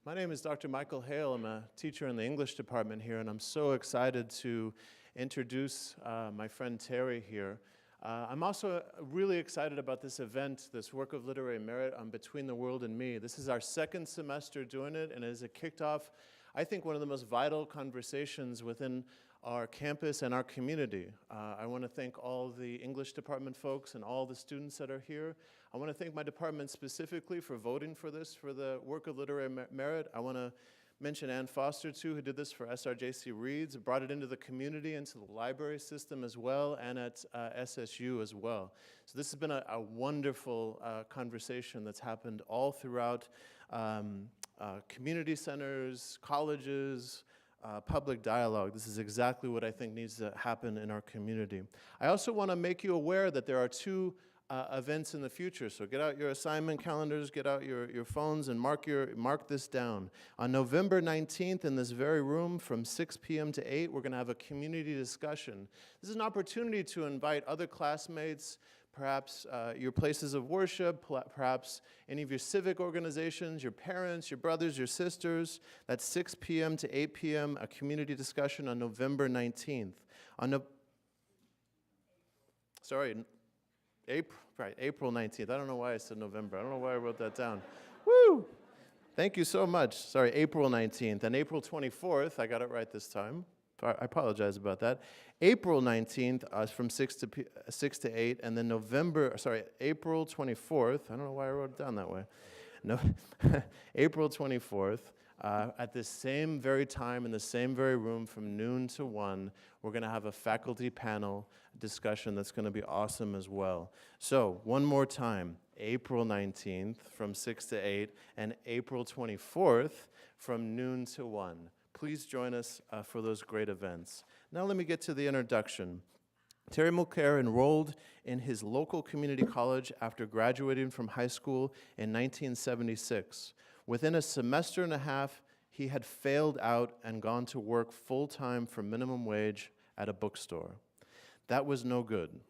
My name is Dr. Michael Hale. I'm a teacher in the English department here, and I'm so excited to introduce my friend Terry here. I'm also really excited about this event, this Work of Literary Merit on Between the World and Me. This is our second semester doing it, and it kicked off, I think, one of the most vital conversations within our campus and our community. I want to thank all the English department folks and all the students that are here. I want to thank my department specifically for voting for this, for the Work of Literary Merit. I want to mention Ann Foster, too, who did this for SRJC Reads, brought it into the community, into the library system as well, and at SSU as well. So this has been a wonderful conversation that's happened all throughout community centers, colleges, public dialogue. This is exactly what I think needs to happen in our community. I also want to make you aware that there are two events in the future. So get out your assignment calendars, get out your phones, and mark this down. On November 19th in this very room from 6 p.m. to 8, we're going to have a community discussion. This is an opportunity to invite other classmates, perhaps your places of worship, perhaps any of your civic organizations, your parents, your brothers, your sisters. That's 6 p.m. to 8 p.m., a community discussion on November 19th. April 19th. I don't know why I said November. I don't know why I wrote that down. Woo! Thank you so much. Sorry, April 19th. And April 24th, I got it right this time. I apologize about that. April 19th is from 6 to 8, and then April 24th. I don't know why I wrote it down that way. No, April 24th. At the same very time in the same very room from noon to 1, we're going to have a faculty panel discussion that's going to be awesome as well. So one more time, April 19th from 6 to 8 and April 24th from noon to 1. Please join us for those great events. Now let me get to the introduction. Terry Mulcair enrolled in his local community college after graduating from high school in 1976. Within a semester and a half, he had failed out and gone to work full-time for minimum wage at a bookstore. That was no good.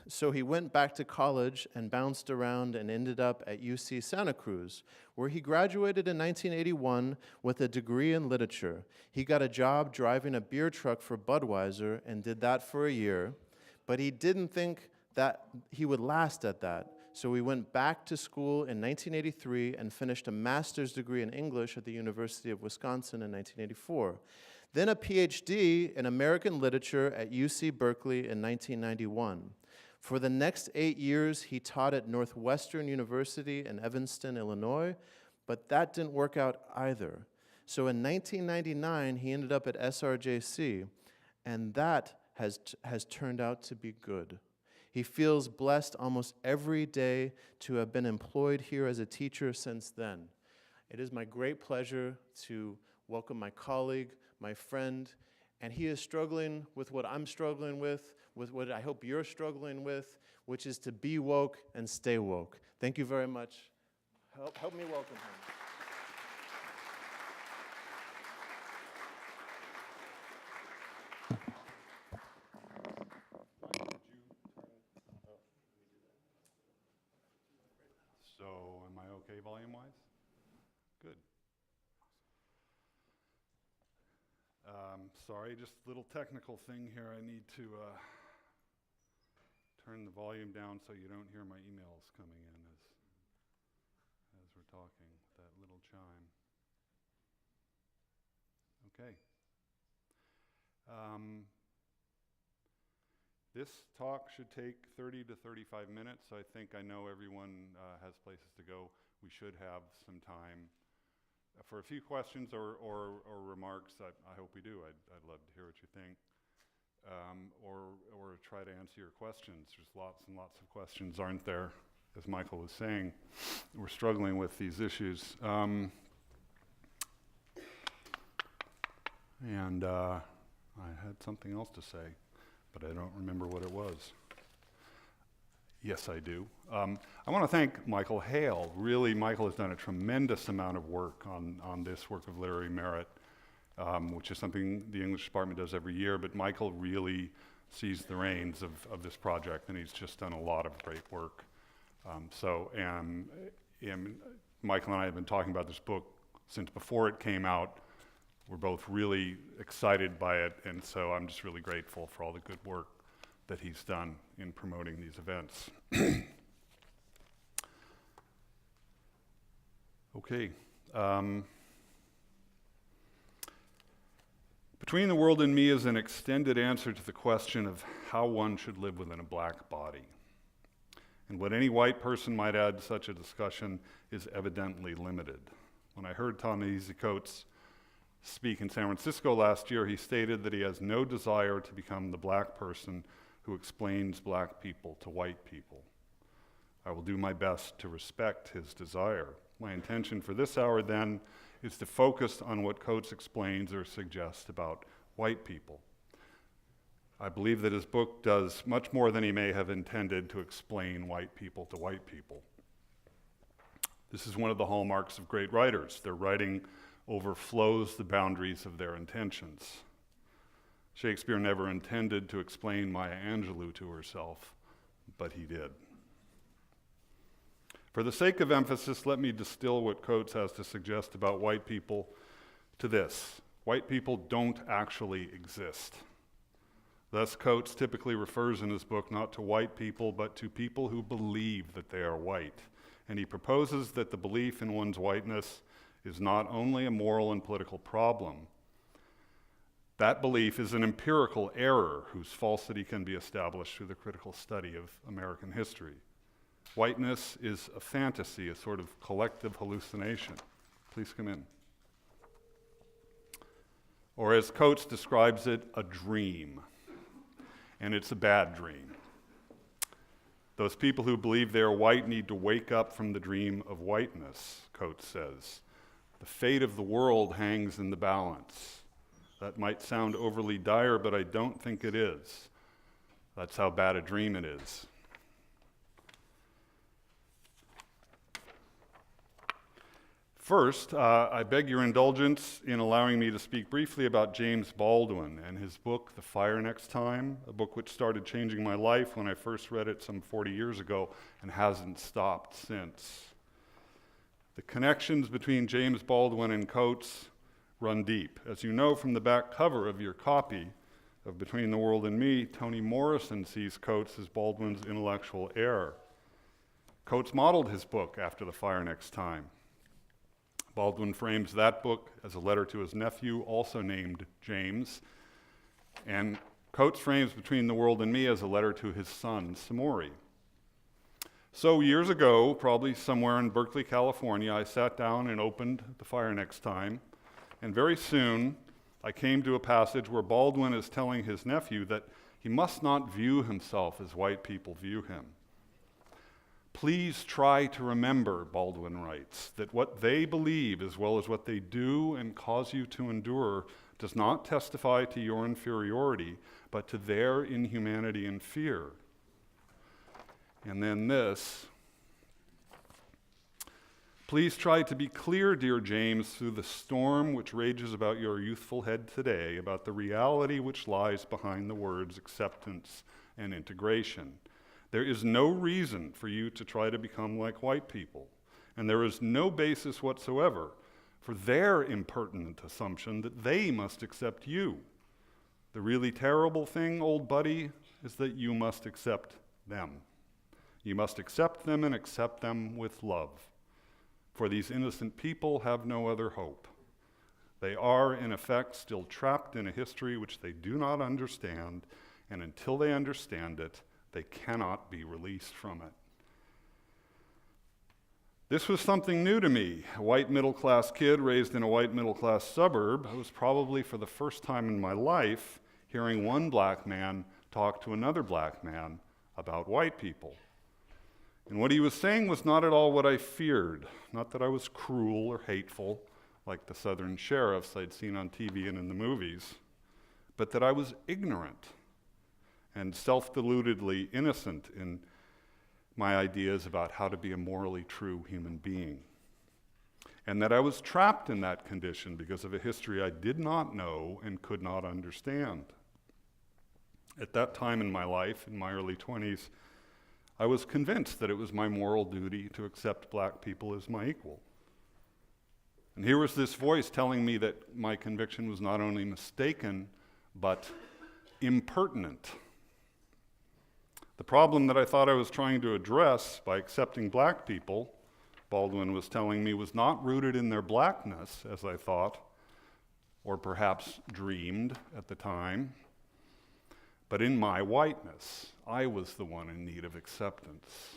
So he went back to college and bounced around and ended up at UC Santa Cruz, where he graduated in 1981 with a degree in literature. He got a job driving a beer truck for Budweiser and did that for a year, but he didn't think that he would last at that. So he went back to school in 1983 and finished a master's degree in English at the University of Wisconsin in 1984. Then a PhD in American literature at UC Berkeley in 1991. For the next 8 years, he taught at Northwestern University in Evanston, Illinois, but that didn't work out either. So in 1999, he ended up at SRJC, and that has turned out to be good. He feels blessed almost every day to have been employed here as a teacher since then. It is my great pleasure to welcome my colleague, my friend, and he is struggling with what I'm struggling with what I hope you're struggling with, which is to be woke and stay woke. Thank you very much. Help me welcome him. So, am I okay volume-wise? Good. Sorry, just a little technical thing here. I need to turn the volume down so you don't hear my emails coming in as we're talking, that little chime. Okay. This talk should take 30 to 35 minutes. I think I know everyone has places to go. We should have some time for a few questions or remarks. I hope we do. I'd love to hear what you think. Or try to answer your questions. There's lots and lots of questions, aren't there? As Michael was saying, we're struggling with these issues. And I had something else to say, but I don't remember what it was. Yes, I do. I want to thank Michael Hale. Really, Michael has done a tremendous amount of work on this Work of Literary Merit, which is something the English department does every year, but Michael really seized the reins of this project, and he's just done a lot of great work. Michael and I have been talking about this book since before it came out, we're both really excited by it, and so I'm just really grateful for all the good work that he's done in promoting these events. Okay. Between the World and Me is an extended answer to the question of how one should live within a black body. And what any white person might add to such a discussion is evidently limited. When I heard Ta-Nehisi Coates speak in San Francisco last year, he stated that he has no desire to become the black person who explains black people to white people. I will do my best to respect his desire. My intention for this hour, then, is to focus on what Coates explains or suggests about white people. I believe that his book does much more than he may have intended to explain white people to white people. This is one of the hallmarks of great writers. Their writing overflows the boundaries of their intentions. Shakespeare never intended to explain Maya Angelou to herself, but he did. For the sake of emphasis, let me distill what Coates has to suggest about white people to this: white people don't actually exist. Thus, Coates typically refers in his book not to white people, but to people who believe that they are white. And he proposes that the belief in one's whiteness is not only a moral and political problem. That belief is an empirical error whose falsity can be established through the critical study of American history. Whiteness is a fantasy, a sort of collective hallucination. Please come in. Or as Coates describes it, a dream. And it's a bad dream. Those people who believe they are white need to wake up from the dream of whiteness, Coates says. The fate of the world hangs in the balance. That might sound overly dire, but I don't think it is. That's how bad a dream it is. First, I beg your indulgence in allowing me to speak briefly about James Baldwin and his book, The Fire Next Time, a book which started changing my life when I first read it some 40 years ago and hasn't stopped since. The connections between James Baldwin and Coates run deep. As you know from the back cover of your copy of Between the World and Me, Toni Morrison sees Coates as Baldwin's intellectual heir. Coates modeled his book after The Fire Next Time. Baldwin frames that book as a letter to his nephew, also named James, and Coates frames Between the World and Me as a letter to his son, Samori. So years ago, probably somewhere in Berkeley, California, I sat down and opened The Fire Next Time, and very soon I came to a passage where Baldwin is telling his nephew that he must not view himself as white people view him. Please try to remember, Baldwin writes, that what they believe as well as what they do and cause you to endure does not testify to your inferiority, but to their inhumanity and fear. And then this: please try to be clear, dear James, through the storm which rages about your youthful head today, about the reality which lies behind the words acceptance and integration. There is no reason for you to try to become like white people, and there is no basis whatsoever for their impertinent assumption that they must accept you. The really terrible thing, old buddy, is that you must accept them. You must accept them and accept them with love, for these innocent people have no other hope. They are, in effect, still trapped in a history which they do not understand, and until they understand it, they cannot be released from it. This was something new to me. A white middle-class kid raised in a white middle-class suburb, I was probably for the first time in my life hearing one black man talk to another black man about white people. And what he was saying was not at all what I feared. Not that I was cruel or hateful, like the Southern sheriffs I'd seen on TV and in the movies, but that I was ignorant and self-deludedly innocent in my ideas about how to be a morally true human being. And that I was trapped in that condition because of a history I did not know and could not understand. At that time in my life, in my early 20s, I was convinced that it was my moral duty to accept black people as my equal. And here was this voice telling me that my conviction was not only mistaken, but impertinent. The problem that I thought I was trying to address by accepting black people, Baldwin was telling me, was not rooted in their blackness, as I thought, or perhaps dreamed at the time, but in my whiteness. I was the one in need of acceptance.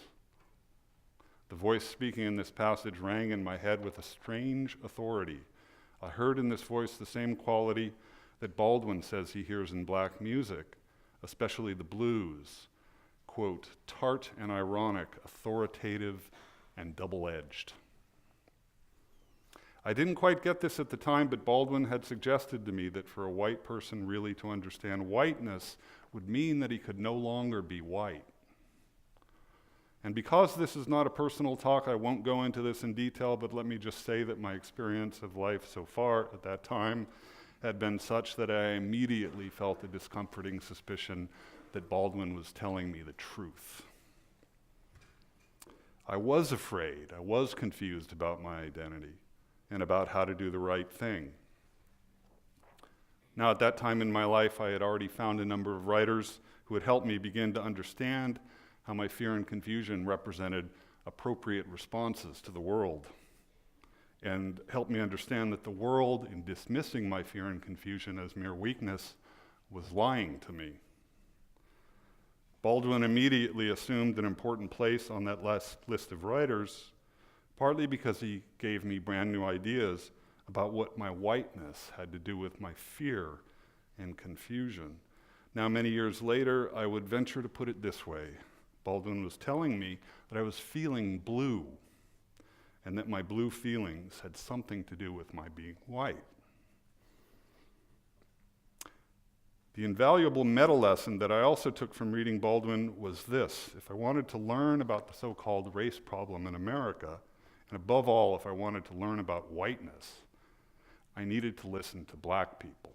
The voice speaking in this passage rang in my head with a strange authority. I heard in this voice the same quality that Baldwin says he hears in black music, especially the blues, quote, tart and ironic, authoritative and double-edged. I didn't quite get this at the time, but Baldwin had suggested to me that for a white person really to understand whiteness would mean that he could no longer be white. And because this is not a personal talk, I won't go into this in detail, but let me just say that my experience of life so far at that time had been such that I immediately felt a discomforting suspicion that Baldwin was telling me the truth. I was afraid, I was confused about my identity and about how to do the right thing. Now, at that time in my life, I had already found a number of writers who had helped me begin to understand how my fear and confusion represented appropriate responses to the world, and helped me understand that the world, in dismissing my fear and confusion as mere weakness, was lying to me. Baldwin immediately assumed an important place on that list of writers, partly because he gave me brand new ideas about what my whiteness had to do with my fear and confusion. Now, many years later, I would venture to put it this way. Baldwin was telling me that I was feeling blue, and that my blue feelings had something to do with my being white. The invaluable meta lesson that I also took from reading Baldwin was this: if I wanted to learn about the so-called race problem in America, and above all, if I wanted to learn about whiteness, I needed to listen to black people.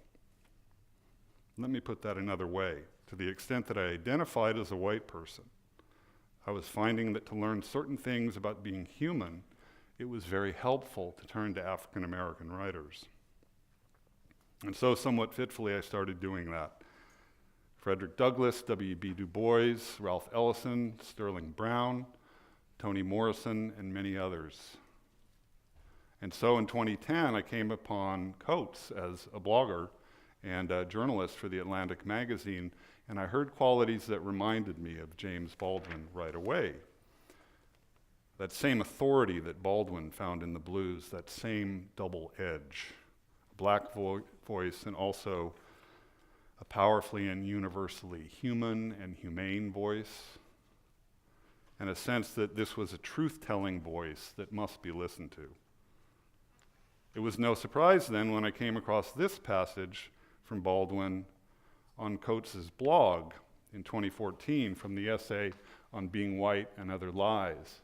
Let me put that another way. To the extent that I identified as a white person, I was finding that to learn certain things about being human, it was very helpful to turn to African American writers. And so, somewhat fitfully, I started doing that. Frederick Douglass, W.B. Du Bois, Ralph Ellison, Sterling Brown, Toni Morrison, and many others. And so in 2010, I came upon Coates as a blogger and a journalist for The Atlantic magazine, and I heard qualities that reminded me of James Baldwin right away. That same authority that Baldwin found in the blues, that same double edge, black voice, and also a powerfully and universally human and humane voice, and a sense that this was a truth-telling voice that must be listened to. It was no surprise then when I came across this passage from Baldwin on Coates's blog in 2014 from the essay on Being White and Other Lies,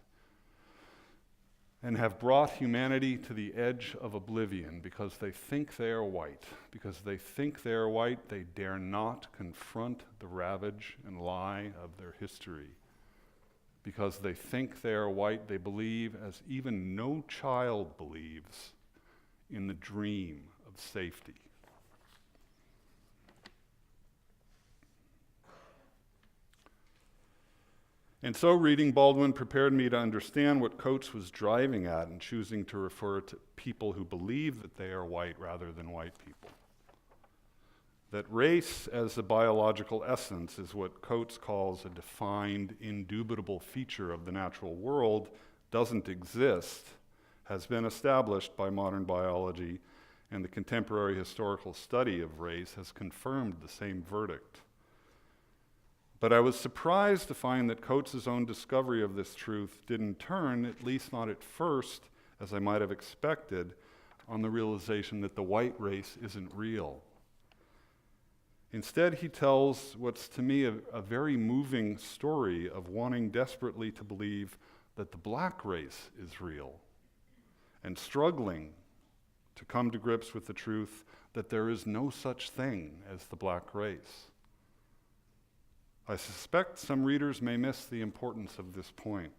and have brought humanity to the edge of oblivion because they think they are white. Because they think they are white, they dare not confront the ravage and lie of their history. Because they think they are white, they believe, as even no child believes, in the dream of safety. And so reading Baldwin prepared me to understand what Coates was driving at in choosing to refer to people who believe that they are white rather than white people. That race as a biological essence is what Coates calls a defined, indubitable feature of the natural world, doesn't exist, has been established by modern biology, and the contemporary historical study of race has confirmed the same verdict. But I was surprised to find that Coates' own discovery of this truth didn't turn, at least not at first, as I might have expected, on the realization that the white race isn't real. Instead, he tells what's to me a very moving story of wanting desperately to believe that the black race is real, and struggling to come to grips with the truth that there is no such thing as the black race. I suspect some readers may miss the importance of this point.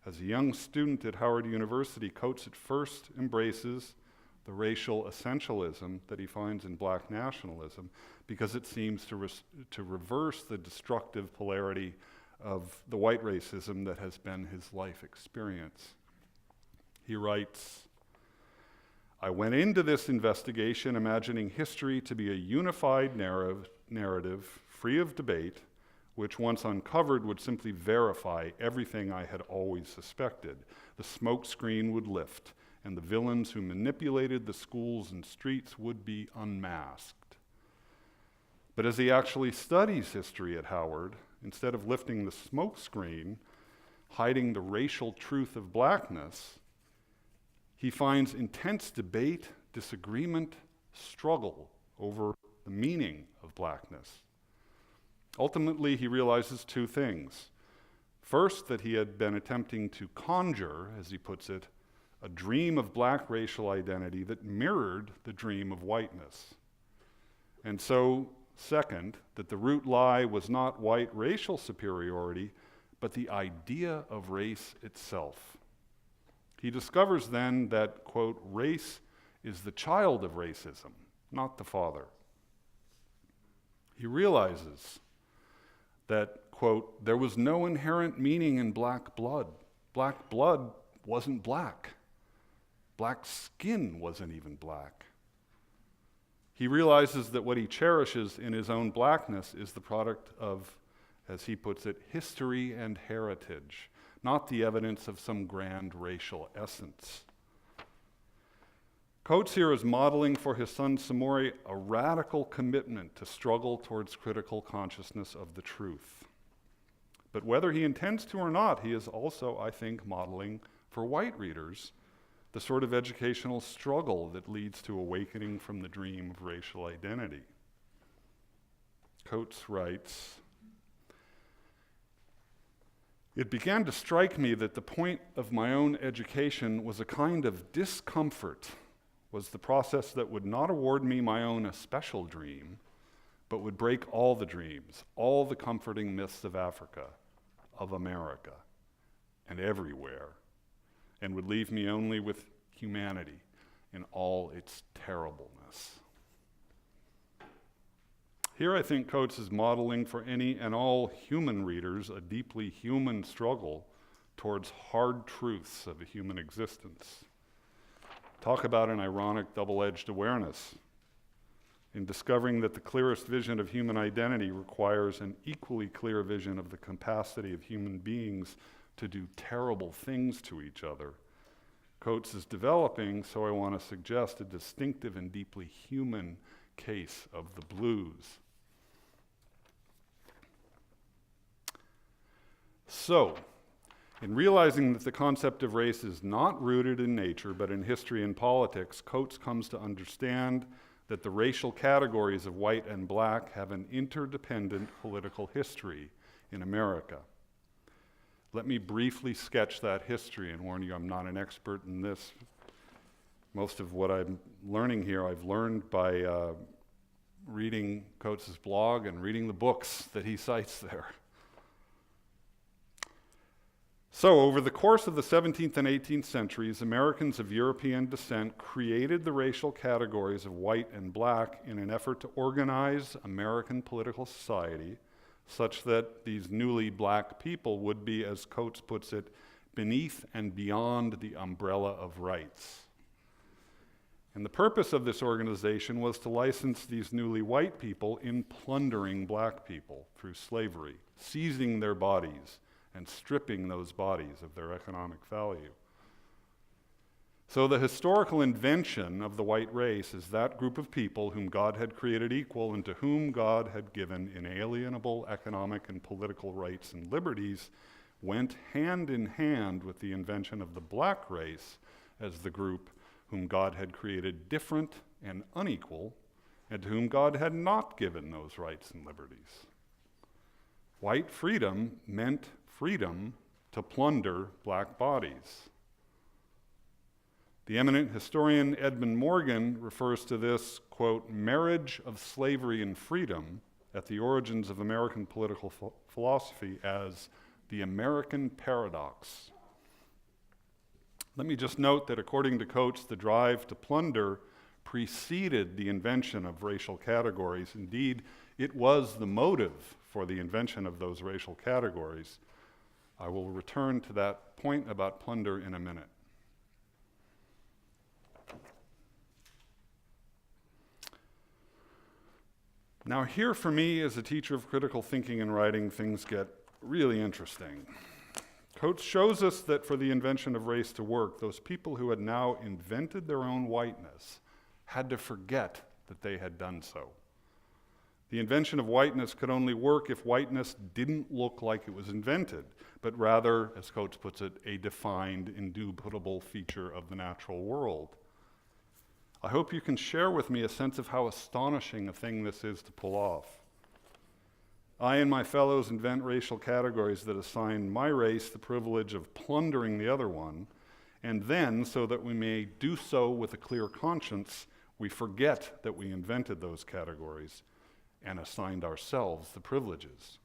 As a young student at Howard University, Coates at first embraces the racial essentialism that he finds in black nationalism because it seems to reverse the destructive polarity of the white racism that has been his life experience. He writes, "I went into this investigation imagining history to be a unified narrative, free of debate, which once uncovered would simply verify everything I had always suspected. The smoke screen would lift, and the villains who manipulated the schools and streets would be unmasked." But as he actually studies history at Howard, instead of lifting the smoke screen, hiding the racial truth of blackness, he finds intense debate, disagreement, struggle over the meaning of blackness. Ultimately, he realizes two things. First, that he had been attempting to conjure, as he puts it, a dream of black racial identity that mirrored the dream of whiteness. And so, second, that the root lie was not white racial superiority, but the idea of race itself. He discovers then that, quote, race is the child of racism, not the father. He realizes that, quote, there was no inherent meaning in black blood. Black blood wasn't black. Black skin wasn't even black. He realizes that what he cherishes in his own blackness is the product of, as he puts it, history and heritage, not the evidence of some grand racial essence. Coates here is modeling for his son Samori a radical commitment to struggle towards critical consciousness of the truth. But whether he intends to or not, he is also, I think, modeling for white readers the sort of educational struggle that leads to awakening from the dream of racial identity. Coates writes, "It began to strike me that the point of my own education was a kind of discomfort, was the process that would not award me my own especial dream, but would break all the dreams, all the comforting myths of Africa, of America, and everywhere, and would leave me only with humanity in all its terribleness." Here I think Coates is modeling for any and all human readers a deeply human struggle towards hard truths of a human existence. Talk about an ironic double-edged awareness. In discovering that the clearest vision of human identity requires an equally clear vision of the capacity of human beings to do terrible things to each other, Coates is developing, so I want to suggest, a distinctive and deeply human case of the blues. So, in realizing that the concept of race is not rooted in nature but in history and politics, Coates comes to understand that the racial categories of white and black have an interdependent political history in America. Let me briefly sketch that history and warn you I'm not an expert in this. Most of what I'm learning here I've learned by reading Coates' blog and reading the books that he cites there. So, over the course of the 17th and 18th centuries, Americans of European descent created the racial categories of white and black in an effort to organize American political society such that these newly black people would be, as Coates puts it, beneath and beyond the umbrella of rights. And the purpose of this organization was to license these newly white people in plundering black people through slavery, seizing their bodies, and stripping those bodies of their economic value. So the historical invention of the white race is that group of people whom God had created equal and to whom God had given inalienable economic and political rights and liberties went hand in hand with the invention of the black race as the group whom God had created different and unequal and to whom God had not given those rights and liberties. White freedom meant freedom to plunder black bodies. The eminent historian Edmund Morgan refers to this, quote, marriage of slavery and freedom at the origins of American political philosophy as the American paradox. Let me just note that according to Coates, the drive to plunder preceded the invention of racial categories. Indeed, it was the motive for the invention of those racial categories. I will return to that point about plunder in a minute. Now here for me, as a teacher of critical thinking and writing, things get really interesting. Coates shows us that for the invention of race to work, those people who had now invented their own whiteness had to forget that they had done so. The invention of whiteness could only work if whiteness didn't look like it was invented, but rather, as Coates puts it, a defined, indubitable feature of the natural world. I hope you can share with me a sense of how astonishing a thing this is to pull off. I and my fellows invent racial categories that assign my race the privilege of plundering the other one, and then, so that we may do so with a clear conscience, we forget that we invented those categories and assigned ourselves the privileges.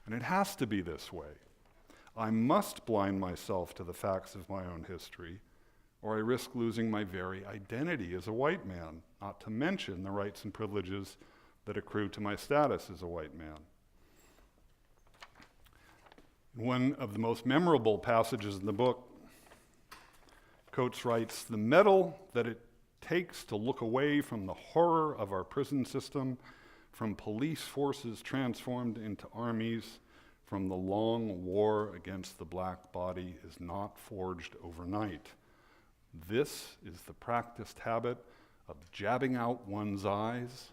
And it has to be this way. I must blind myself to the facts of my own history, or I risk losing my very identity as a white man, not to mention the rights and privileges that accrue to my status as a white man. One of the most memorable passages in the book, Coates writes, "The mettle that it takes to look away from the horror of our prison system, from police forces transformed into armies, from the long war against the black body is not forged overnight. This is the practiced habit of jabbing out one's eyes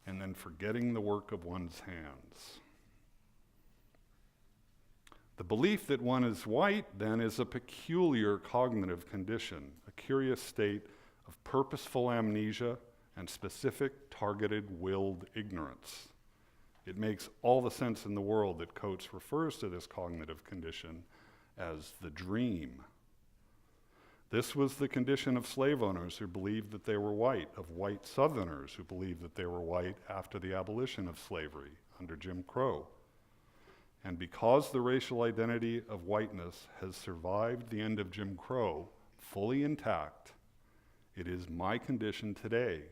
and then forgetting the work of one's hands." The belief that one is white, then, is a peculiar cognitive condition, a curious state of purposeful amnesia and specific, targeted, willed ignorance. It makes all the sense in the world that Coates refers to this cognitive condition as the dream. This was the condition of slave owners who believed that they were white, of white Southerners who believed that they were white after the abolition of slavery under Jim Crow. And because the racial identity of whiteness has survived the end of Jim Crow fully intact, it is my condition today,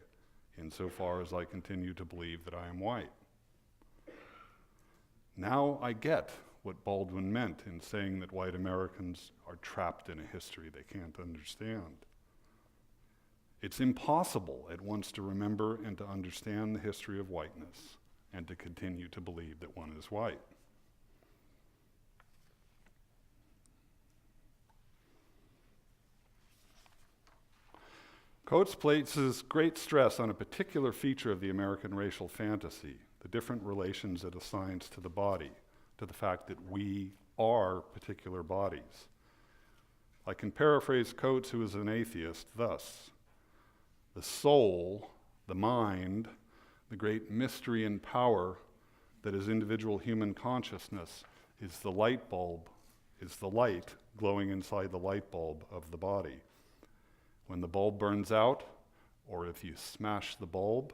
insofar as I continue to believe that I am white. Now I get what Baldwin meant in saying that white Americans are trapped in a history they can't understand. It's impossible at once to remember and to understand the history of whiteness and to continue to believe that one is white. Coates places great stress on a particular feature of the American racial fantasy, the different relations it assigns to the body, to the fact that we are particular bodies. I can paraphrase Coates, who is an atheist, thus: the soul, the mind, the great mystery and power that is individual human consciousness is the light bulb, is the light glowing inside the light bulb of the body. When the bulb burns out, or if you smash the bulb,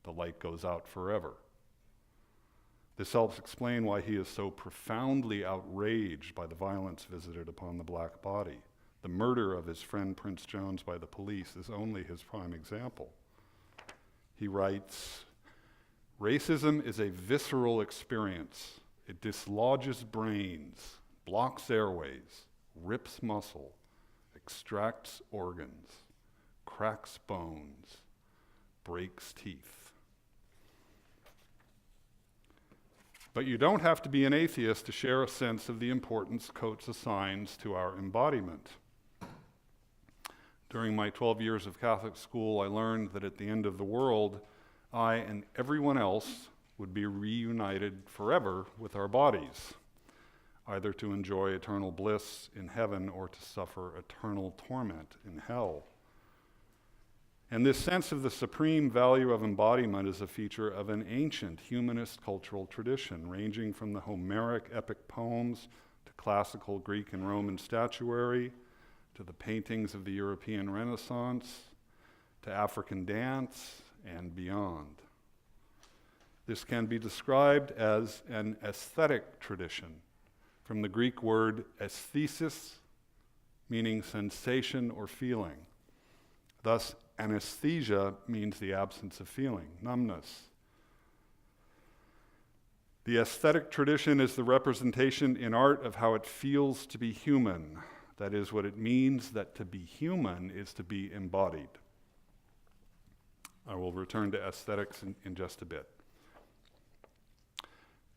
the light goes out forever. This helps explain why he is so profoundly outraged by the violence visited upon the black body. The murder of his friend Prince Jones by the police is only his prime example. He writes, "Racism is a visceral experience. It dislodges brains, blocks airways, rips muscle, extracts organs, cracks bones, breaks teeth." But you don't have to be an atheist to share a sense of the importance Coates assigns to our embodiment. During my 12 years of Catholic school, I learned that at the end of the world, I and everyone else would be reunited forever with our bodies, either to enjoy eternal bliss in heaven or to suffer eternal torment in hell. And this sense of the supreme value of embodiment is a feature of an ancient humanist cultural tradition, ranging from the Homeric epic poems to classical Greek and Roman statuary, to the paintings of the European Renaissance, to African dance, and beyond. This can be described as an aesthetic tradition, from the Greek word aesthesis, meaning sensation or feeling. Thus, anesthesia means the absence of feeling, numbness. The aesthetic tradition is the representation in art of how it feels to be human. That is what it means that to be human is to be embodied. I will return to aesthetics in just a bit.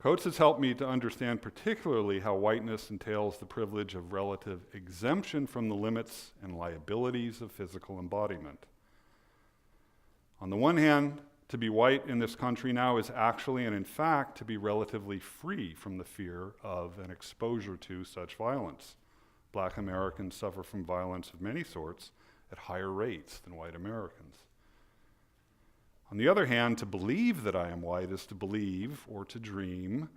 Coates has helped me to understand particularly how whiteness entails the privilege of relative exemption from the limits and liabilities of physical embodiment. On the one hand, to be white in this country now is actually and in fact to be relatively free from the fear of and exposure to such violence. Black Americans suffer from violence of many sorts at higher rates than white Americans. On the other hand, to believe that I am white is to believe or to dream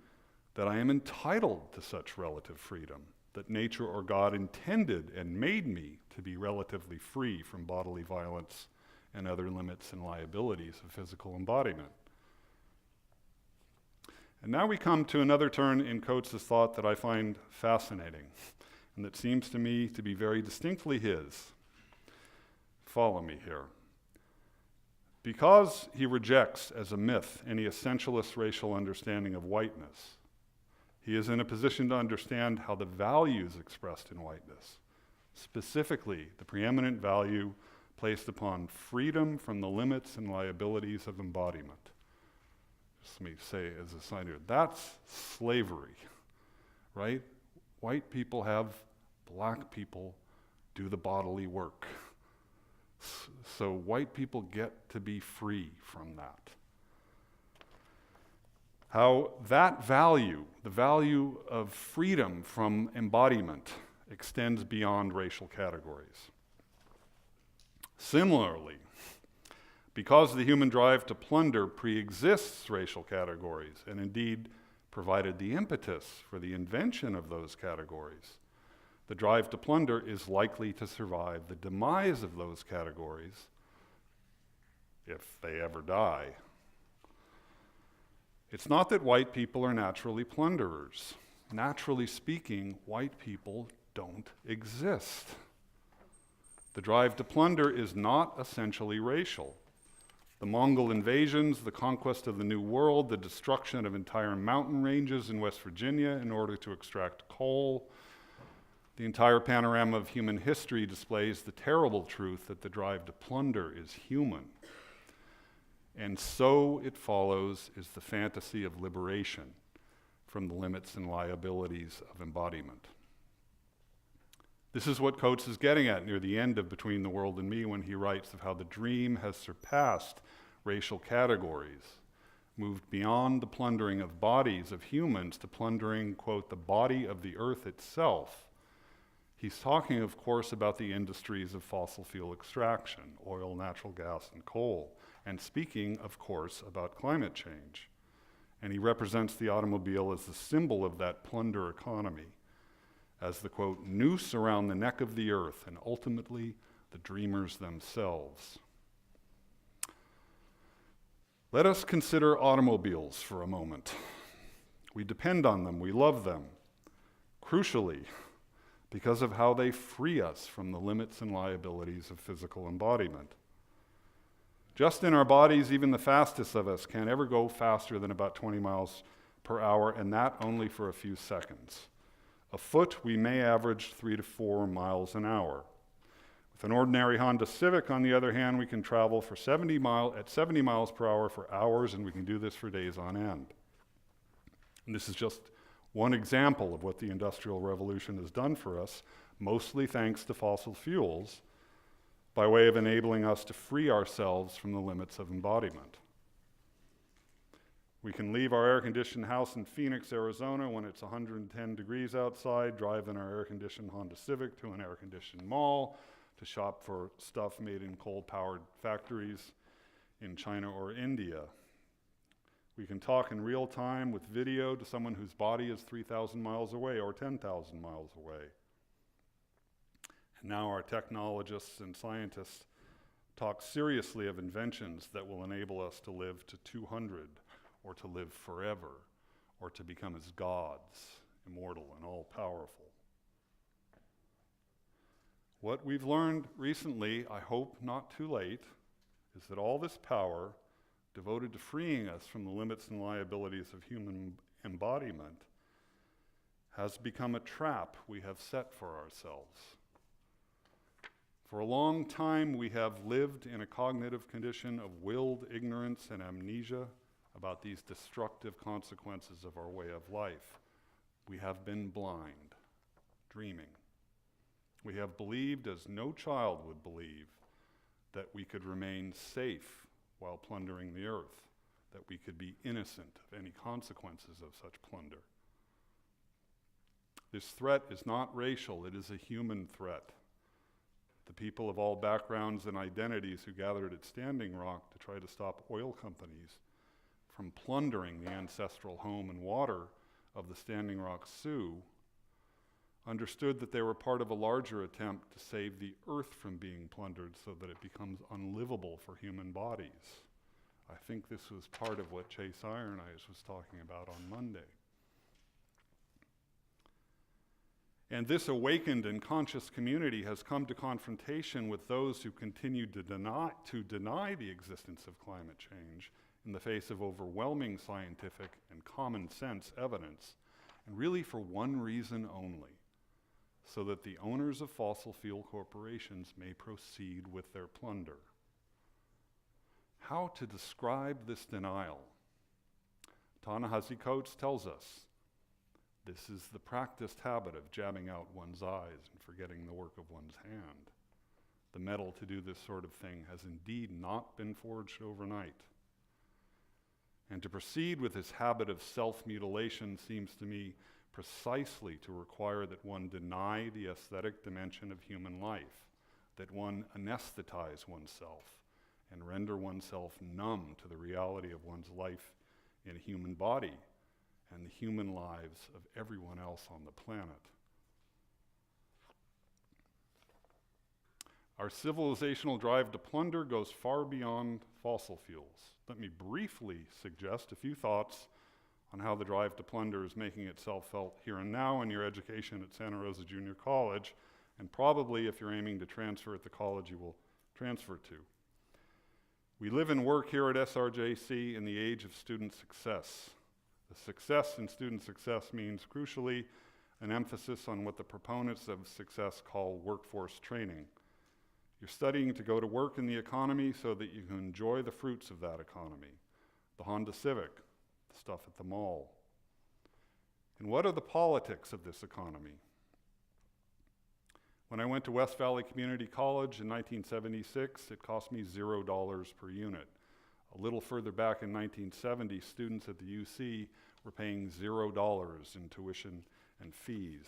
that I am entitled to such relative freedom, that nature or God intended and made me to be relatively free from bodily violence and other limits and liabilities of physical embodiment. And now we come to another turn in Coates' thought that I find fascinating, and that seems to me to be very distinctly his. Follow me here. Because he rejects as a myth any essentialist racial understanding of whiteness, he is in a position to understand how the values expressed in whiteness, specifically the preeminent value placed upon freedom from the limits and liabilities of embodiment. Just let me say as a side note, that's slavery, right? White people have black people do the bodily work. So white people get to be free from that. How that value, the value of freedom from embodiment, extends beyond racial categories. Similarly, because the human drive to plunder pre-exists racial categories, and indeed provided the impetus for the invention of those categories, the drive to plunder is likely to survive the demise of those categories if they ever die. It's not that white people are naturally plunderers. Naturally speaking, white people don't exist. The drive to plunder is not essentially racial. The Mongol invasions, the conquest of the New World, the destruction of entire mountain ranges in West Virginia in order to extract coal, the entire panorama of human history displays the terrible truth that the drive to plunder is human. And so it follows is the fantasy of liberation from the limits and liabilities of embodiment. This is what Coates is getting at near the end of Between the World and Me when he writes of how the dream has surpassed racial categories, moved beyond the plundering of bodies of humans to plundering, quote, the body of the earth itself. He's talking, of course, about the industries of fossil fuel extraction, oil, natural gas, and coal, and speaking, of course, about climate change. And he represents the automobile as the symbol of that plunder economy, as the, quote, noose around the neck of the earth, and ultimately the dreamers themselves. Let us consider automobiles for a moment. We depend on them, we love them. Crucially, because of how they free us from the limits and liabilities of physical embodiment. Just in our bodies, even the fastest of us can't ever go faster than about 20 miles per hour, and that only for a few seconds. Afoot, we may average 3 to 4 miles an hour. With an ordinary Honda Civic, on the other hand, we can travel for 70 miles per hour for hours, and we can do this for days on end. And this is just one example of what the Industrial Revolution has done for us, mostly thanks to fossil fuels, by way of enabling us to free ourselves from the limits of embodiment. We can leave our air-conditioned house in Phoenix, Arizona when it's 110 degrees outside, drive in our air-conditioned Honda Civic to an air-conditioned mall to shop for stuff made in coal-powered factories in China or India. We can talk in real time with video to someone whose body is 3,000 miles away or 10,000 miles away. And now our technologists and scientists talk seriously of inventions that will enable us to live to 200 or to live forever or to become as gods, immortal and all-powerful. What we've learned recently, I hope not too late, is that all this power devoted to freeing us from the limits and liabilities of human embodiment has become a trap we have set for ourselves. For a long time, we have lived in a cognitive condition of willed ignorance and amnesia about these destructive consequences of our way of life. We have been blind, dreaming. We have believed, as no child would believe, that we could remain safe while plundering the earth, that we could be innocent of any consequences of such plunder. This threat is not racial, it is a human threat. The people of all backgrounds and identities who gathered at Standing Rock to try to stop oil companies from plundering the ancestral home and water of the Standing Rock Sioux understood that they were part of a larger attempt to save the earth from being plundered so that it becomes unlivable for human bodies. I think this was part of what Chase Iron Eyes was talking about on Monday. And this awakened and conscious community has come to confrontation with those who continue to deny the existence of climate change in the face of overwhelming scientific and common sense evidence, and really for one reason only, so that the owners of fossil fuel corporations may proceed with their plunder. How to describe this denial? Ta-Nehisi Coates tells us, this is the practiced habit of jabbing out one's eyes and forgetting the work of one's hand. The metal to do this sort of thing has indeed not been forged overnight. And to proceed with this habit of self-mutilation seems to me precisely to require that one deny the aesthetic dimension of human life, that one anesthetize oneself and render oneself numb to the reality of one's life in a human body and the human lives of everyone else on the planet. Our civilizational drive to plunder goes far beyond fossil fuels. Let me briefly suggest a few thoughts on how the drive to plunder is making itself felt here and now in your education at Santa Rosa Junior College, and probably if you're aiming to transfer at the college you will transfer to. We live and work here at SRJC in the age of student success. The success in student success means, crucially, an emphasis on what the proponents of success call workforce training. You're studying to go to work in the economy so that you can enjoy the fruits of that economy. The Honda Civic, the stuff at the mall. And what are the politics of this economy? When I went to West Valley Community College in 1976, it cost me $0 per unit. A little further back in 1970, students at the UC were paying $0 in tuition and fees.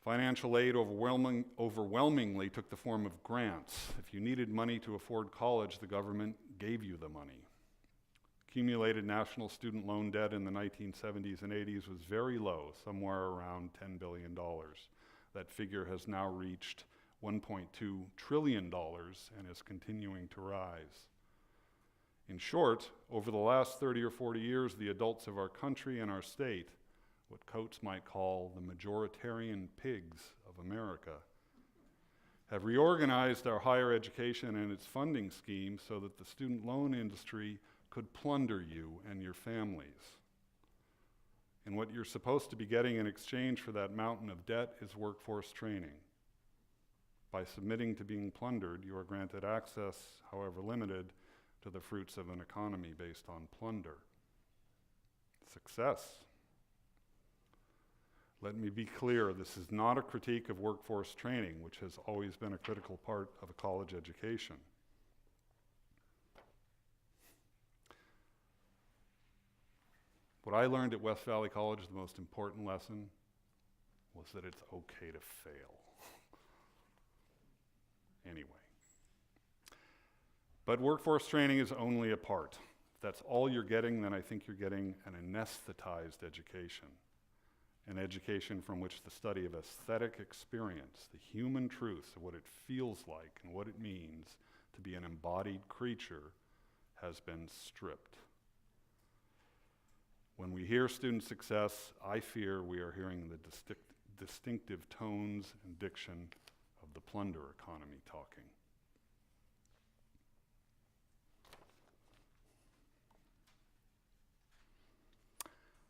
Financial aid overwhelmingly took the form of grants. If you needed money to afford college, the government gave you the money. Accumulated national student loan debt in the 1970s and 80s was very low, somewhere around $10 billion. That figure has now reached $1.2 trillion and is continuing to rise. In short, over the last 30 or 40 years, the adults of our country and our state, what Coates might call the majoritarian pigs of America, have reorganized our higher education and its funding scheme so that the student loan industry could plunder you and your families. And what you're supposed to be getting in exchange for that mountain of debt is workforce training. By submitting to being plundered, you are granted access, however limited, to the fruits of an economy based on plunder. Success. Let me be clear, this is not a critique of workforce training, which has always been a critical part of a college education. What I learned at West Valley College, the most important lesson, was that it's okay to fail. Anyway. But workforce training is only a part. If that's all you're getting, then I think you're getting an anesthetized education. An education from which the study of aesthetic experience, the human truths of what it feels like and what it means to be an embodied creature, has been stripped. When we hear student success, I fear we are hearing the distinctive tones and diction of the plunder economy talking.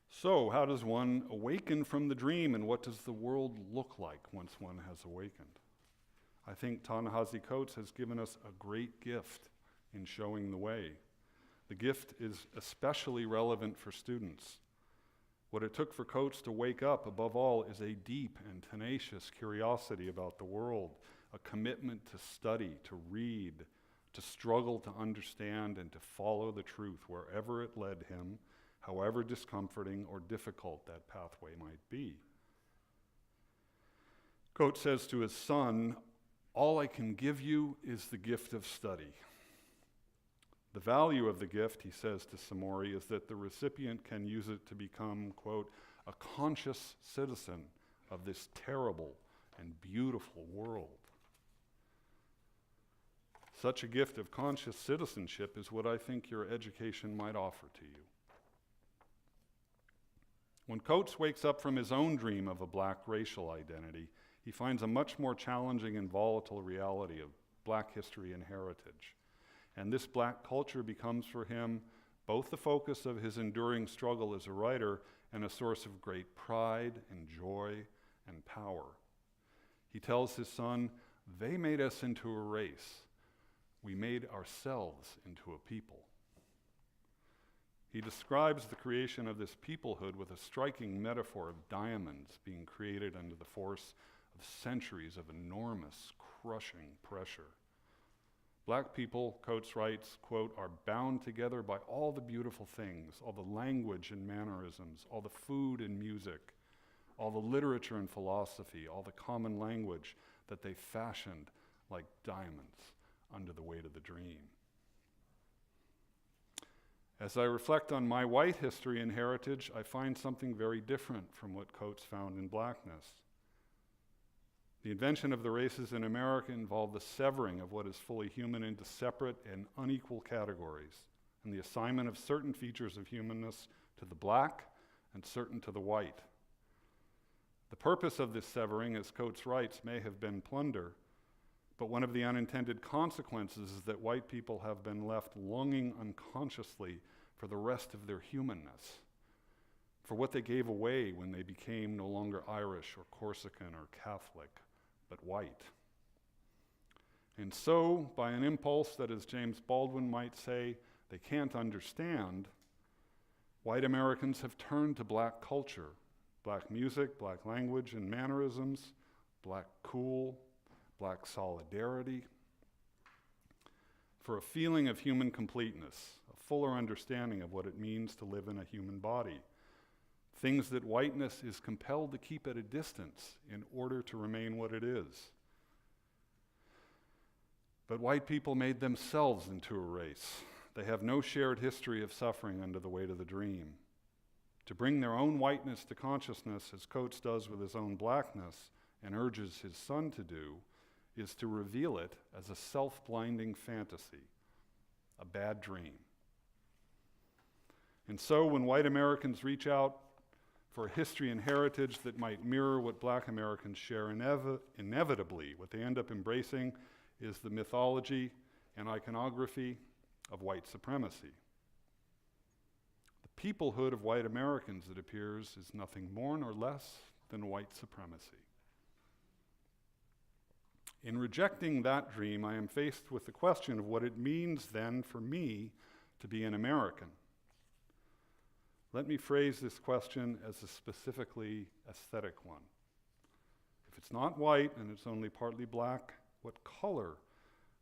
So, how does one awaken from the dream, and what does the world look like once one has awakened? I think Ta-Nehisi Coates has given us a great gift in showing the way. The gift is especially relevant for students. What it took for Coates to wake up, above all, is a deep and tenacious curiosity about the world, a commitment to study, to read, to struggle to understand, and to follow the truth wherever it led him, however discomforting or difficult that pathway might be. Coates says to his son, "All I can give you is the gift of study." The value of the gift, he says to Samori, is that the recipient can use it to become, quote, "a conscious citizen of this terrible and beautiful world." Such a gift of conscious citizenship is what I think your education might offer to you. When Coates wakes up from his own dream of a black racial identity, he finds a much more challenging and volatile reality of black history and heritage. And this black culture becomes for him both the focus of his enduring struggle as a writer and a source of great pride and joy and power. He tells his son, "They made us into a race. We made ourselves into a people." He describes the creation of this peoplehood with a striking metaphor of diamonds being created under the force of centuries of enormous, crushing pressure. Black people, Coates writes, quote, "are bound together by all the beautiful things, all the language and mannerisms, all the food and music, all the literature and philosophy, all the common language that they fashioned like diamonds under the weight of the dream." As I reflect on my white history and heritage, I find something very different from what Coates found in blackness. The invention of the races in America involved the severing of what is fully human into separate and unequal categories, and the assignment of certain features of humanness to the black and certain to the white. The purpose of this severing, as Coates writes, may have been plunder, but one of the unintended consequences is that white people have been left longing unconsciously for the rest of their humanness, for what they gave away when they became no longer Irish or Corsican or Catholic, but white. And so, by an impulse that, as James Baldwin might say, they can't understand, white Americans have turned to black culture, black music, black language and mannerisms, black cool, black solidarity, for a feeling of human completeness, a fuller understanding of what it means to live in a human body. Things that whiteness is compelled to keep at a distance in order to remain what it is. But white people made themselves into a race. They have no shared history of suffering under the weight of the dream. To bring their own whiteness to consciousness, as Coates does with his own blackness and urges his son to do, is to reveal it as a self-blinding fantasy, a bad dream. And so when white Americans reach out for a history and heritage that might mirror what black Americans share inevitably, what they end up embracing is the mythology and iconography of white supremacy. The peoplehood of white Americans, it appears, is nothing more nor less than white supremacy. In rejecting that dream, I am faced with the question of what it means then for me to be an American. Let me phrase this question as a specifically aesthetic one. If it's not white and it's only partly black, what color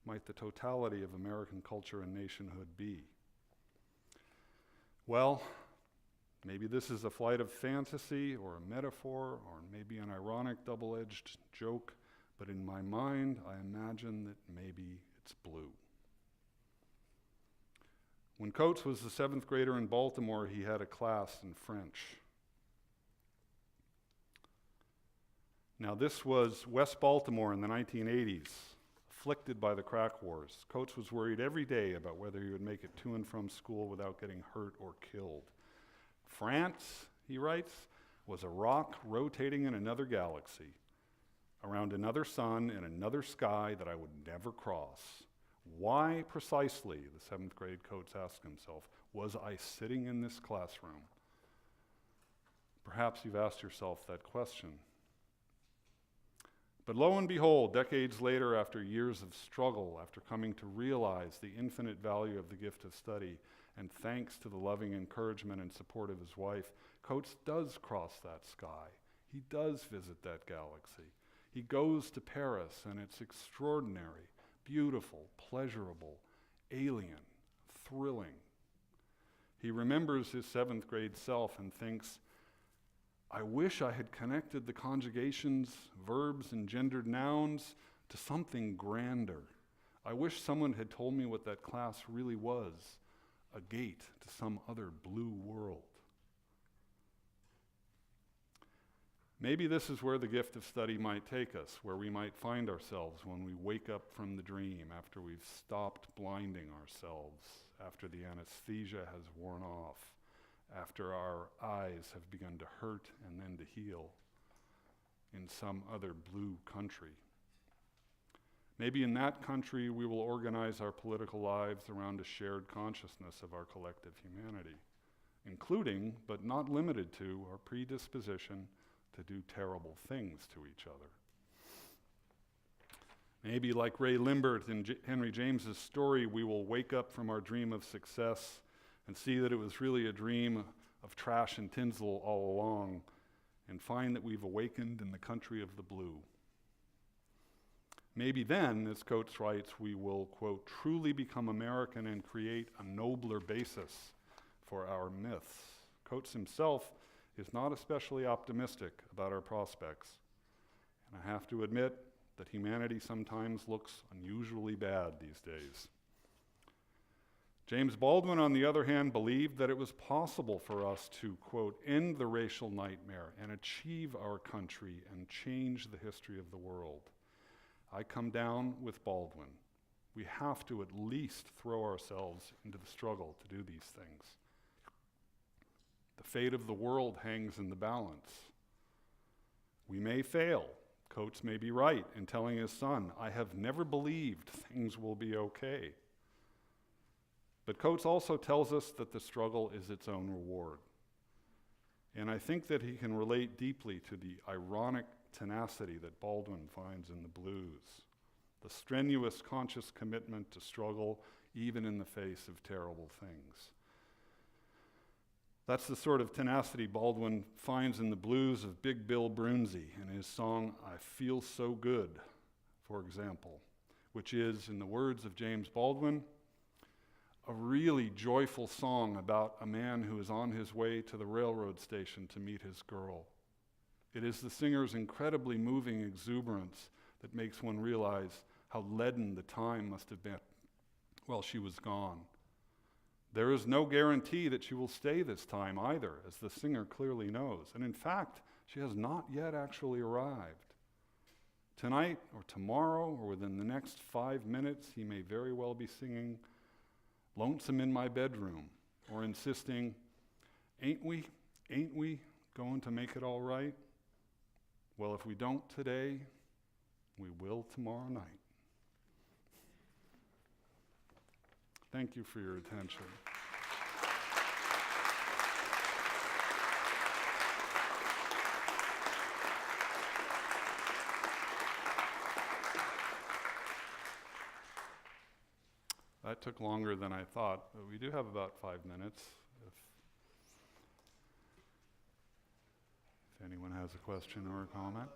might the totality of American culture and nationhood be? Well, maybe this is a flight of fantasy or a metaphor or maybe an ironic double-edged joke, but in my mind, I imagine that maybe it's blue. When Coates was a 7th grader in Baltimore, he had a class in French. Now, this was West Baltimore in the 1980s, afflicted by the crack wars. Coates was worried every day about whether he would make it to and from school without getting hurt or killed. France, he writes, was a rock rotating in another galaxy, around another sun in another sky that I would never cross. Why precisely, the seventh grade Coates asked himself, was I sitting in this classroom? Perhaps you've asked yourself that question. But lo and behold, decades later, after years of struggle, after coming to realize the infinite value of the gift of study, and thanks to the loving encouragement and support of his wife, Coates does cross that sky. He does visit that galaxy. He goes to Paris, and it's extraordinary, beautiful, pleasurable, alien, thrilling. He remembers his seventh grade self and thinks, I wish I had connected the conjugations, verbs, and gendered nouns to something grander. I wish someone had told me what that class really was, a gate to some other blue world. Maybe this is where the gift of study might take us, where we might find ourselves when we wake up from the dream, after we've stopped blinding ourselves, after the anesthesia has worn off, after our eyes have begun to hurt and then to heal in some other blue country. Maybe in that country we will organize our political lives around a shared consciousness of our collective humanity, including, but not limited to, our predisposition to do terrible things to each other. Maybe like Ray Limbert in Henry James's story, we will wake up from our dream of success and see that it was really a dream of trash and tinsel all along, and find that we've awakened in the country of the blue. Maybe then, as Coates writes, we will, quote, truly become American and create a nobler basis for our myths. Coates himself is not especially optimistic about our prospects, and I have to admit that humanity sometimes looks unusually bad these days. James Baldwin, on the other hand, believed that it was possible for us to, quote, end the racial nightmare and achieve our country and change the history of the world. I come down with Baldwin. We have to at least throw ourselves into the struggle to do these things. The fate of the world hangs in the balance. We may fail. Coates may be right in telling his son, I have never believed things will be okay. But Coates also tells us that the struggle is its own reward. And I think that he can relate deeply to the ironic tenacity that Baldwin finds in the blues, the strenuous conscious commitment to struggle even in the face of terrible things. That's the sort of tenacity Baldwin finds in the blues of Big Bill Broonzy in his song, I Feel So Good, for example, which is, in the words of James Baldwin, a really joyful song about a man who is on his way to the railroad station to meet his girl. It is the singer's incredibly moving exuberance that makes one realize how leaden the time must have been while she was gone. There is no guarantee that she will stay this time either, as the singer clearly knows. And in fact, she has not yet actually arrived. Tonight or tomorrow or within the next 5 minutes, he may very well be singing Lonesome in My Bedroom, or insisting, ain't we going to make it all right? Well, if we don't today, we will tomorrow night. Thank you for your attention. That took longer than I thought, but we do have about 5 minutes. If anyone has a question or a comment.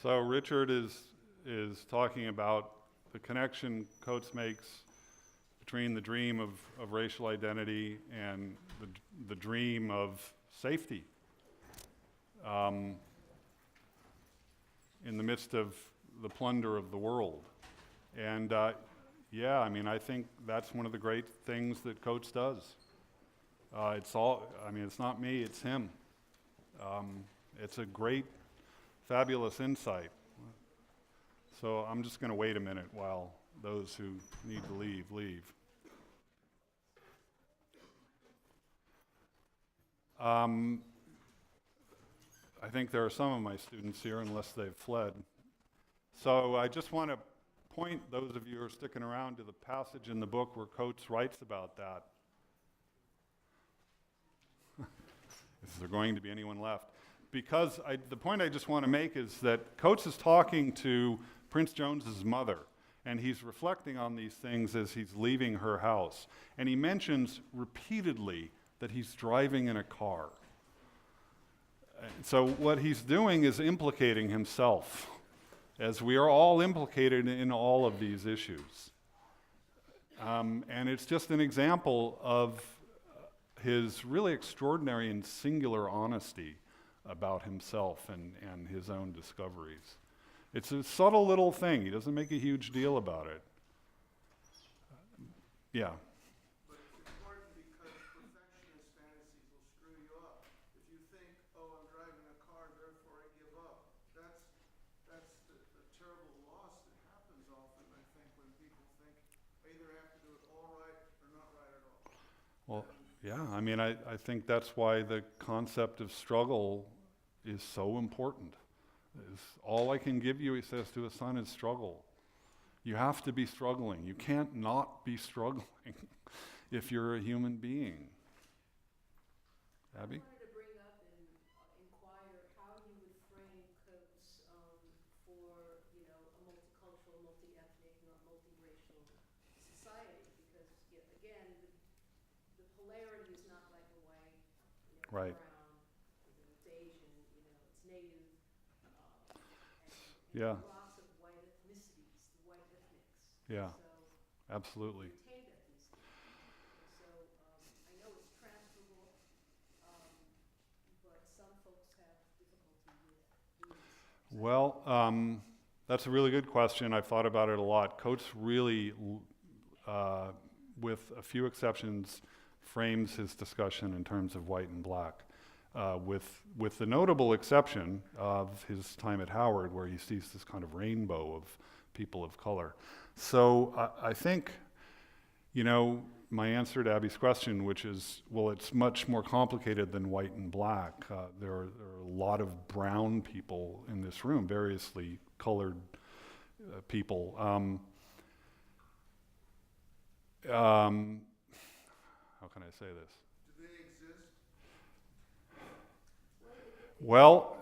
So Richard is talking about the connection Coates makes between the dream of racial identity and the dream of safety in the midst of the plunder of the world. And yeah, I mean, I think that's one of the great things that Coates does. It's not me, it's him. It's a great, fabulous insight. So I'm just going to wait a minute while those who need to leave. I think there are some of my students here, unless they've fled. So I just want to point those of you who are sticking around to the passage in the book where Coates writes about that. Is there going to be anyone left? Because the point I just want to make is that Coates is talking to Prince Jones's mother, and he's reflecting on these things as he's leaving her house. And he mentions repeatedly that he's driving in a car. So what he's doing is implicating himself, as we are all implicated in all of these issues. And it's just an example of his really extraordinary and singular honesty about himself and his own discoveries. It's a subtle little thing. He doesn't make a huge deal about it. Yeah. But it's important because perfectionist fantasies will screw you up. If you think, oh, I'm driving a car, therefore I give up. That's the terrible loss that happens often, I think, when people think I either have to do it all right or not right at all. Well, yeah, I mean, I think that's why the concept of struggle is so important. All I can give you, he says to his son, is struggle. You have to be struggling. You can't not be struggling if you're a human being. Abby? I wanted to bring up and inquire how you would frame Coates for, a multicultural, multi-ethnic, not multiracial society, because again, the polarity is not black and white, Right. brown, it's Asian, it's native. Yeah. Lots of white ethnicities, the white ethnics. Yeah, So, absolutely. retained ethnicity. And so, I know it's transferable, but some folks have difficulty with doing this. Well, that's a really good question. I've thought about it a lot. Coates really, with a few exceptions, frames his discussion in terms of white and black. With the notable exception of his time at Howard, where he sees this kind of rainbow of people of color. So I think, my answer to Abby's question, which is, well, it's much more complicated than white and black. There are a lot of brown people in this room, variously colored people. How can I say this? Well,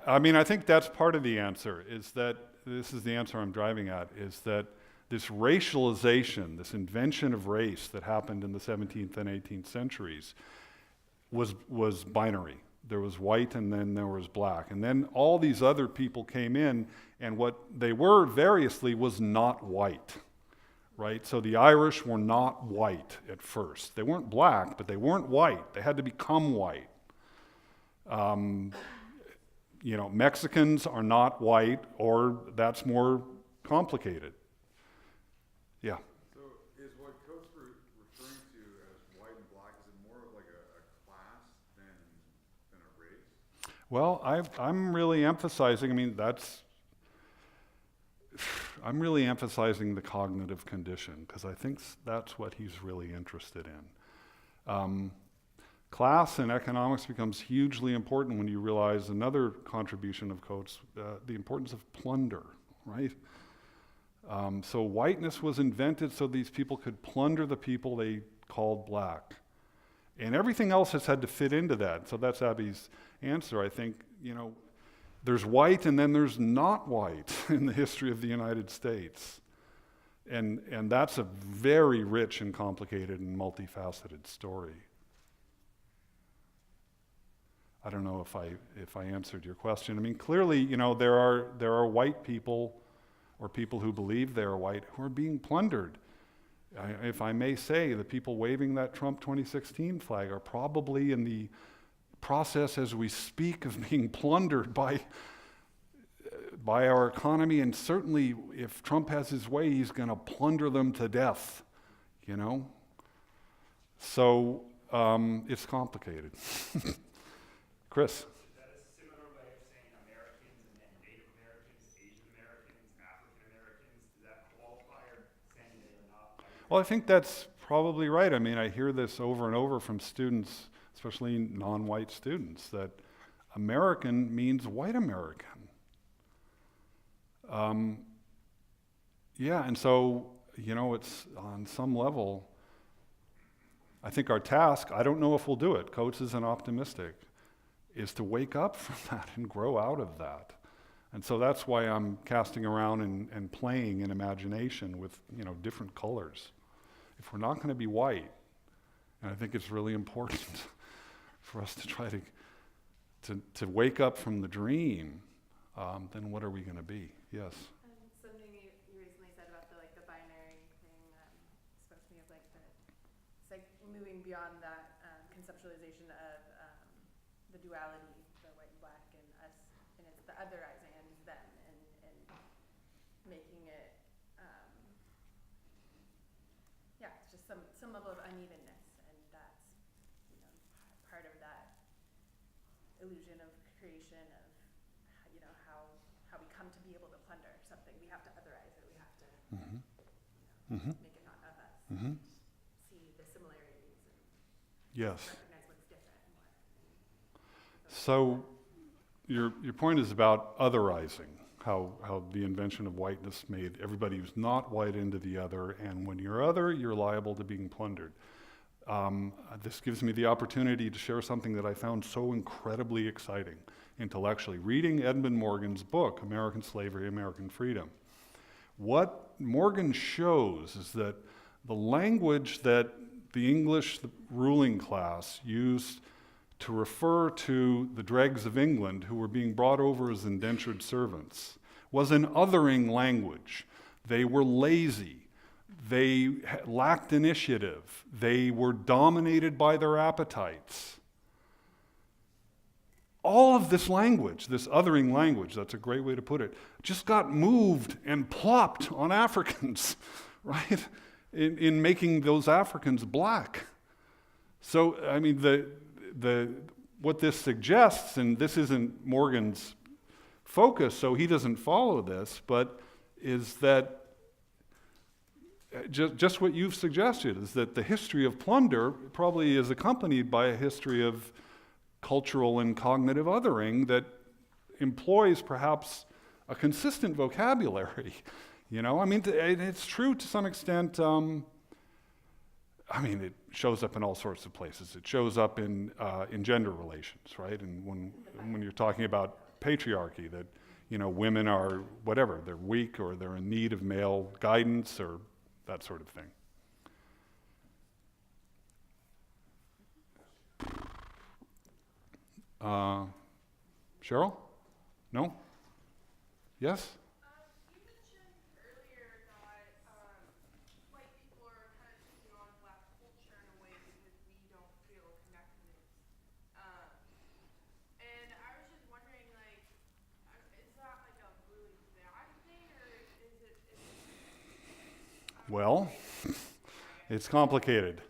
I mean, I think that's part of the answer, is that, this is the answer I'm driving at, is that this racialization, this invention of race that happened in the 17th and 18th centuries was binary. There was white and then there was black. And then all these other people came in, and what they were variously was not white, right? So the Irish were not white at first. They weren't black, but they weren't white. They had to become white. Mexicans are not white, or that's more complicated. Yeah. So is what Coates referring to as white and black, is it more of like a class than a race? Well, I'm really emphasizing, I'm really emphasizing the cognitive condition, because I think that's what he's really interested in. Class in economics becomes hugely important when you realize another contribution of Coates, the importance of plunder, right? So whiteness was invented so these people could plunder the people they called black. And everything else has had to fit into that. So that's Abby's answer. I think, there's white and then there's not white in the history of the United States. And that's a very rich and complicated and multifaceted story. I don't know if I answered your question. Clearly, there are white people, or people who believe they are white, who are being plundered. If I may say, the people waving that Trump 2016 flag are probably in the process as we speak of being plundered by our economy, and certainly if Trump has his way, he's going to plunder them to death, you know? So it's complicated. Chris? Is that a similar way of saying Americans and then Native Americans, Asian Americans, African Americans? Does that qualify, or saying they are not? Well, I think that's probably right. I mean, I hear this over and over from students, especially non-white students, that American means white American. Yeah, and so, you know, it's on some level, I think our task, I don't know if we'll do it, Coates isn't optimistic, is to wake up from that and grow out of that. And so that's why I'm casting around and playing in imagination with, you know, different colors. If we're not going to be white, and I think it's really important for us to try to wake up from the dream, then what are we going to be? Yes. Something you recently said about the binary thing spoke to me of it's like moving beyond that conceptualization of the duality, the white and black and us, and it's the otherizing and them, and making it it's just some level of unevenness, and that's, you know, part of that illusion of creation of, you know, how we come to be able to plunder something. We have to otherize it. We have to make it not of us. See the similarities and Yes. recognize what's different. So your point is about otherizing, how the invention of whiteness made everybody who's not white into the other, and when you're other, you're liable to being plundered. This gives me the opportunity to share something that I found so incredibly exciting intellectually. Reading Edmund Morgan's book, American Slavery, American Freedom. What Morgan shows is that the language that the English ruling class used to refer to the dregs of England who were being brought over as indentured servants was an othering language. They were lazy. They lacked initiative. They were dominated by their appetites. All of this language, this othering language, that's a great way to put it, just got moved and plopped on Africans, right? In making those Africans black. So, I mean, what this suggests, and this isn't Morgan's focus, so he doesn't follow this, but is that just what you've suggested, is that the history of plunder probably is accompanied by a history of cultural and cognitive othering that employs perhaps a consistent vocabulary. You know, I mean, it's true to some extent. I mean, it shows up in all sorts of places. It shows up in gender relations, right? And when you're talking about patriarchy, that, you know, women are whatever, they're weak or they're in need of male guidance or that sort of thing. Cheryl? No? Yes? You mentioned earlier that white people are kind of taking on black culture in a way because we don't feel connected. And I was just wondering, like, is that like a really bad thing, or is it? Well, it's complicated.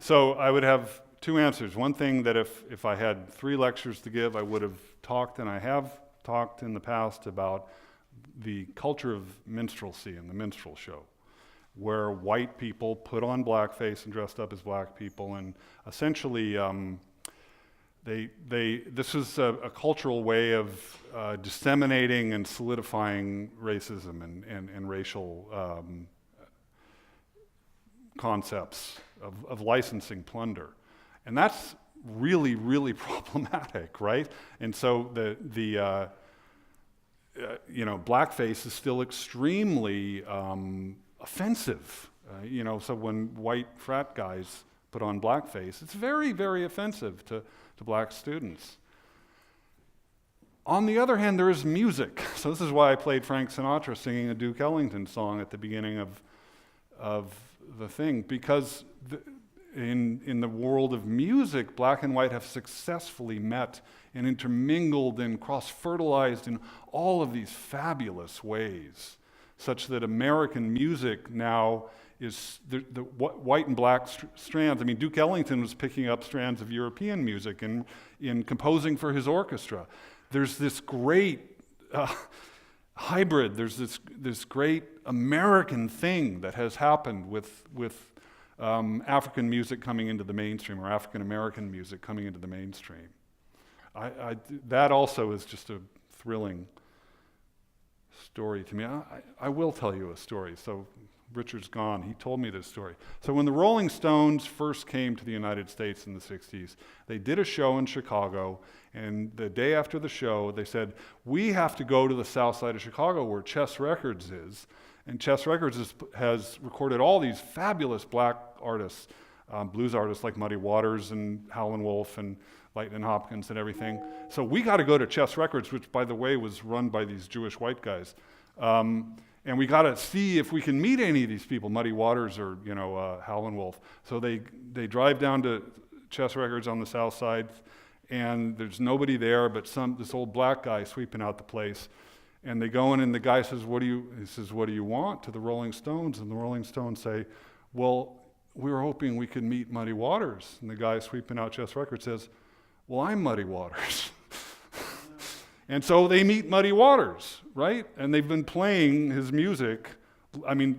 So I would have two answers. One thing that if I had 3 lectures to give, I would have talked, and I have talked in the past about the culture of minstrelsy and the minstrel show, where white people put on blackface and dressed up as black people, and essentially this is a cultural way of disseminating and solidifying racism and racial concepts of licensing plunder. And that's really, really problematic, right? And so you know, blackface is still extremely offensive. You know, so when white frat guys put on blackface, it's very, very offensive to black students. On the other hand, there is music. So this is why I played Frank Sinatra singing a Duke Ellington song at the beginning of the thing, because in the world of music, black and white have successfully met and intermingled and cross-fertilized in all of these fabulous ways, such that American music now is the white and black strands. I mean, Duke Ellington was picking up strands of European music in composing for his orchestra. There's this great hybrid. There's this great American thing that has happened with African music coming into the mainstream, or African American music coming into the mainstream. That also is just a thrilling story to me. I will tell you a story. So Richard's gone. He told me this story. So when the Rolling Stones first came to the United States in the 60s, they did a show in Chicago, and the day after the show, they said, we have to go to the south side of Chicago where Chess Records is. And Chess Records has recorded all these fabulous black artists, blues artists like Muddy Waters and Howlin' Wolf and Lightnin' Hopkins and everything. So we got to go to Chess Records, which, by the way, was run by these Jewish white guys. And we got to see if we can meet any of these people, Muddy Waters or Howlin' Wolf. So they drive down to Chess Records on the south side, and there's nobody there but this old black guy sweeping out the place. And they go in, and the guy says, "What do you want?" to the Rolling Stones, and the Rolling Stones say, "Well, we were hoping we could meet Muddy Waters." And the guy sweeping out Chess Records says, "Well, I'm Muddy Waters." And so they meet Muddy Waters, right? And they've been playing his music,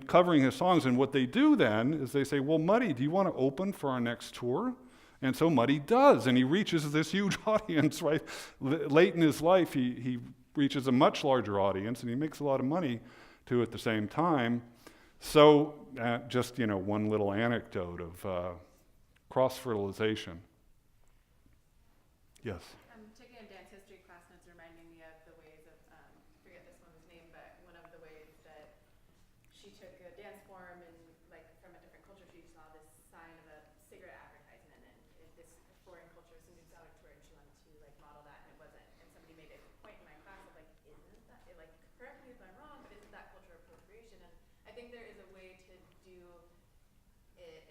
covering his songs. And what they do then is they say, "Well, Muddy, do you want to open for our next tour?" And so Muddy does, and he reaches this huge audience, right? Late in his life, he reaches a much larger audience, and he makes a lot of money, too, at the same time. So just, one little anecdote of cross-fertilization. Yes? I'm taking a dance history class, and it's reminding me of the ways of, I forget this woman's name, but one of the ways that she took a dance form and, from a different culture, she saw this sign of a cigarette advertisement, and this foreign culture, something sounded to her, and she wanted to, model that, and it wasn't. And somebody made a point in my class of, isn't that, correct me if I'm wrong, but isn't that cultural appropriation? And I think there is a way to do it,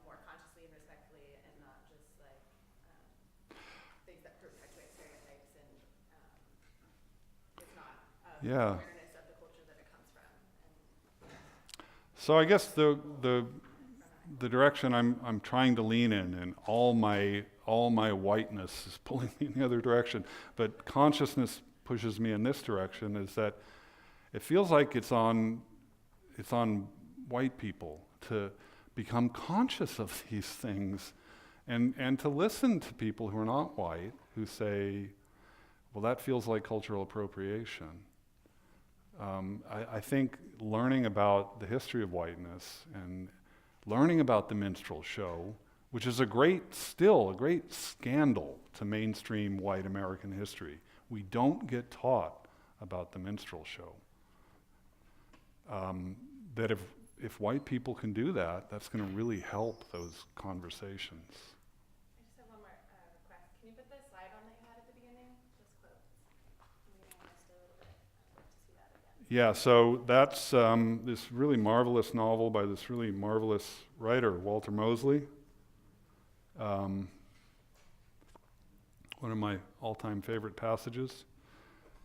more consciously and respectfully, and not just, things that perpetuate stereotypes, and it's not awareness of the culture that it comes from. So I guess the direction I'm trying to lean in, and all my whiteness is pulling me in the other direction, but consciousness pushes me in this direction, is that it feels like it's on white people to become conscious of these things, and to listen to people who are not white, who say, well, that feels like cultural appropriation. I think learning about the history of whiteness and learning about the minstrel show, which is a great scandal to mainstream white American history. We don't get taught about the minstrel show. That if white people can do that, that's going to really help those conversations. I just have one more request. Can you put the slide on that you had at the beginning? Just close. Maybe I missed a little bit. I'd like to see that again. Yeah, so that's this really marvelous novel by this really marvelous writer, Walter Mosley. One of my all-time favorite passages,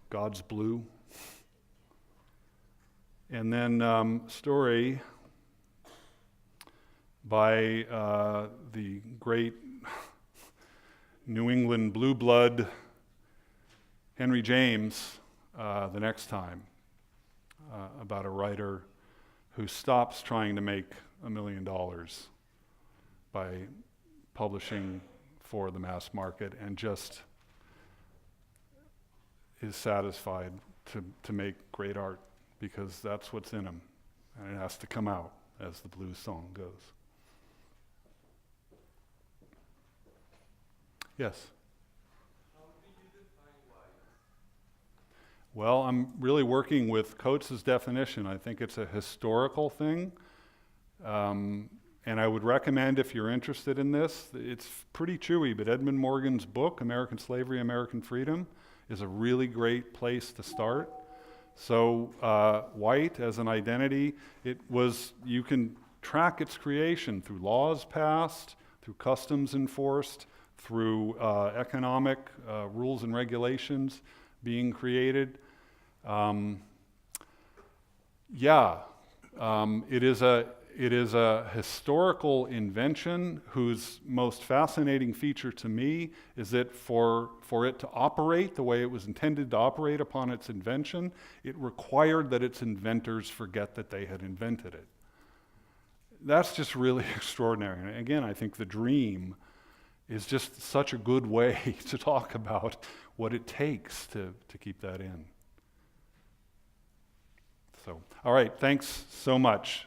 God's Blue. And then story by the great New England blue blood Henry James the next time, about a writer who stops trying to make $1 million by publishing for the mass market and just is satisfied to make great art, because that's what's in him, and it has to come out, as the blues song goes. Yes? How do you define white? Well, I'm really working with Coates's definition. I think it's a historical thing. And I would recommend, if you're interested in this, it's pretty chewy, but Edmund Morgan's book, American Slavery, American Freedom, is a really great place to start. So white as an identity, you can track its creation through laws passed, through customs enforced, through economic rules and regulations being created. It is a historical invention whose most fascinating feature to me is that for it to operate the way it was intended to operate upon its invention, it required that its inventors forget that they had invented it. That's just really extraordinary. And again, I think the dream is just such a good way to talk about what it takes to keep that in. So, all right, thanks so much.